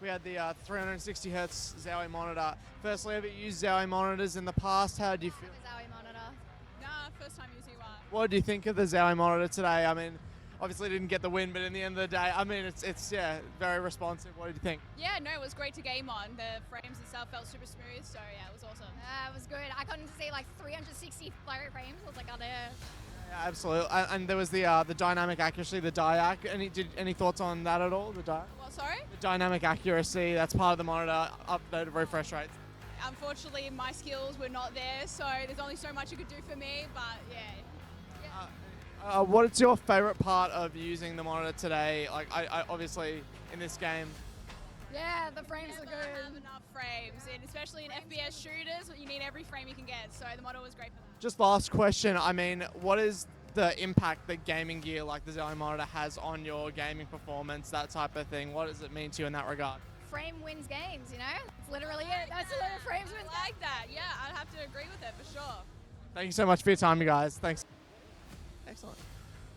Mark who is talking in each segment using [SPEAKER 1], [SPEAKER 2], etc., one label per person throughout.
[SPEAKER 1] We had the 360 hertz Zowie monitor. Firstly, have you used Zowie monitors in the past? How do you feel?
[SPEAKER 2] The Zowie monitor.
[SPEAKER 3] Nah, first time using one.
[SPEAKER 1] What do you think of the Zowie monitor today? I mean, obviously didn't get the win, but in the end of the day, I mean, it's yeah, very responsive. What did you think?
[SPEAKER 3] Yeah, no, it was great to game on. The frames itself felt super smooth, so yeah, it was awesome.
[SPEAKER 2] It was good. I got to see like 360 frames. I was like, oh, there.
[SPEAKER 1] Yeah, absolutely. And there was the dynamic accuracy, the DIAC. Any thoughts on that at all? The
[SPEAKER 3] What, sorry?
[SPEAKER 1] dynamic accuracy. That's part of the monitor. Updated refresh rates.
[SPEAKER 3] Unfortunately, my skills were not there, so there's only so much you could do for me, but yeah.
[SPEAKER 1] What's your favorite part of using the monitor today? Like, I obviously in this game.
[SPEAKER 2] Yeah, the frames are
[SPEAKER 3] Never
[SPEAKER 2] good.
[SPEAKER 3] have enough frames, and especially in FPS shooters, you need every frame you can get, so the model was great for that.
[SPEAKER 1] Just last question. I mean, what is the impact that gaming gear like the Zowie monitor has on your gaming performance, that type of thing? What does it mean to you in that regard?
[SPEAKER 2] Frame wins games, you know? It's literally it. That's the little frames wins
[SPEAKER 3] I like that, yeah, I'd have to agree with it for sure.
[SPEAKER 1] Thank you so much for your time, you guys. Thanks. Excellent.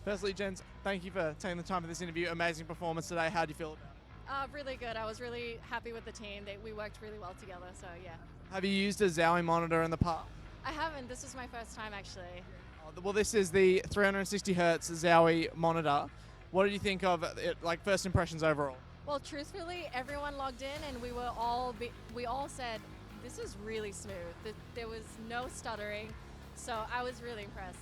[SPEAKER 1] Firstly, gents, thank you for taking the time for this interview. Amazing performance today. How do you feel about it?
[SPEAKER 4] Really good. I was really happy with the team. We worked really well together, so yeah.
[SPEAKER 1] Have you used a Zowie monitor in the past?
[SPEAKER 4] I haven't. This is my first time, actually.
[SPEAKER 1] Well, this is the 360 hertz Zowie monitor. What did you think of it? Like first impressions overall?
[SPEAKER 4] Well, truthfully, everyone logged in, and we all said, this is really smooth. There was no stuttering, so I was really impressed.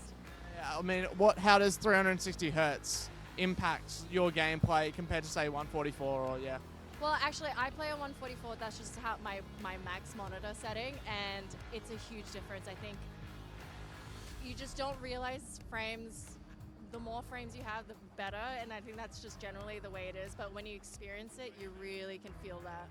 [SPEAKER 1] Yeah, I mean, how does 360 hertz impact your gameplay compared to say 144 or yeah?
[SPEAKER 4] Well, actually, I play on 144. That's just how my max monitor setting, and it's a huge difference. I think you just don't realize frames. The more frames you have, the better, and I think that's just generally the way it is. But when you experience it, you really can feel that.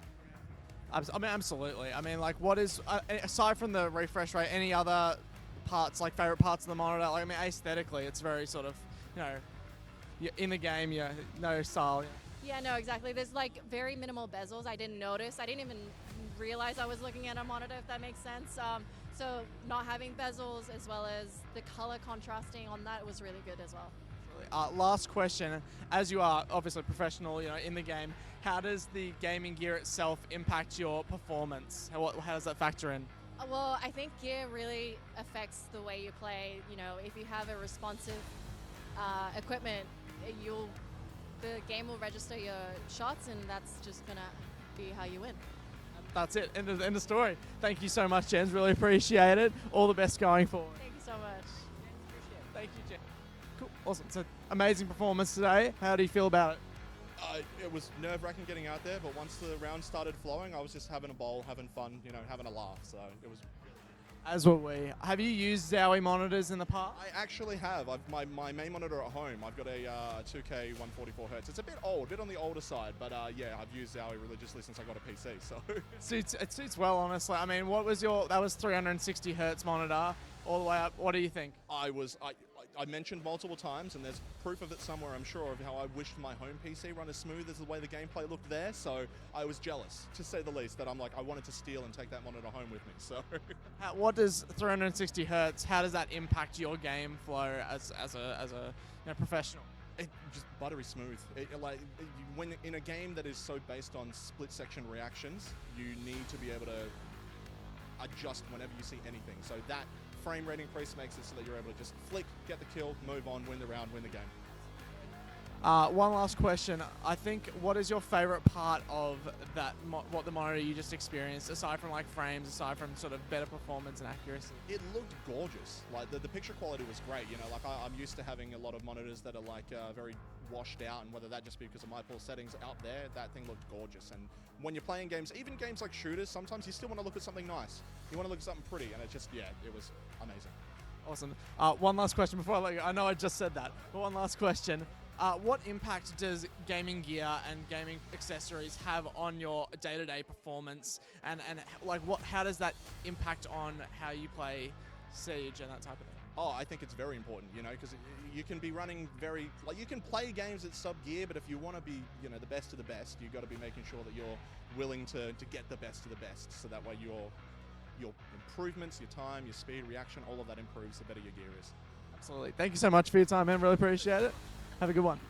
[SPEAKER 1] I mean, absolutely. I mean, like, what is aside from the refresh rate, any other parts, like favorite parts of the monitor? Like, I mean, aesthetically, it's very sort of, you know, in the game, no style.
[SPEAKER 4] Yeah, no, exactly. There's like very minimal bezels. I didn't notice. I didn't even realize I was looking at a monitor, if that makes sense. So not having bezels as well as the color contrasting on that was really good as well.
[SPEAKER 1] Last question. As you are obviously professional, in the game, how does the gaming gear itself impact your performance? How does that factor in?
[SPEAKER 4] Well, I think gear really affects the way you play. You know, if you have a responsive equipment, the game will register your shots, and that's just gonna be how you win.
[SPEAKER 1] That's it. End of story. Thank you so much, Jens. Really appreciate it. All the best going forward.
[SPEAKER 4] Thank you so much.
[SPEAKER 1] Thank you, Jen. Cool. Awesome. So amazing performance today. How do you feel about it?
[SPEAKER 5] It was nerve-wracking getting out there, but once the round started flowing, I was just having a bowl, having fun, having a laugh. So it was.
[SPEAKER 1] As will we. Have you used Zowie monitors in the past?
[SPEAKER 5] I actually have. My main monitor at home, I've got a 2K 144 hertz. It's a bit old, a bit on the older side, but yeah, I've used Zowie religiously since I got a PC. So
[SPEAKER 1] It suits well, honestly. I mean, that was 360 hertz monitor all the way up. What do you think?
[SPEAKER 5] I mentioned multiple times, and there's proof of it somewhere, I'm sure, of how I wished my home PC run as smooth as the way the gameplay looked there. So I was jealous, to say the least, that I wanted to steal and take that monitor home with me. So
[SPEAKER 1] What does 360 hertz? How does that impact your game flow as a professional?
[SPEAKER 5] It just buttery smooth. When in a game that is so based on split section reactions, you need to be able to adjust whenever you see anything. So that frame rate increase makes it so that you're able to just flick, get the kill, move on, win the round, win the game.
[SPEAKER 1] One last question. I think, what is your favorite part of that? What the monitor you just experienced, aside from like frames, aside from sort of better performance and accuracy?
[SPEAKER 5] It looked gorgeous. Like the picture quality was great. I'm used to having a lot of monitors that are like very washed out, and whether that just be because of my poor settings out there, that thing looked gorgeous. And when you're playing games, even games like shooters, sometimes you still want to look at something nice. You want to look at something pretty, and it was amazing.
[SPEAKER 1] Awesome. One last question before I let you go. I know I just said that, but one last question. What impact does gaming gear and gaming accessories have on your day-to-day performance, and how does that impact on how you play Siege and that type of thing?
[SPEAKER 5] Oh, I think it's very important, because you can be running you can play games at sub gear, but if you want to be, the best of the best, you've got to be making sure that you're willing to get the best of the best, so that way your improvements, your time, your speed, reaction, all of that improves the better your gear is.
[SPEAKER 1] Absolutely. Thank you so much for your time, man. Really appreciate it. Have a good one.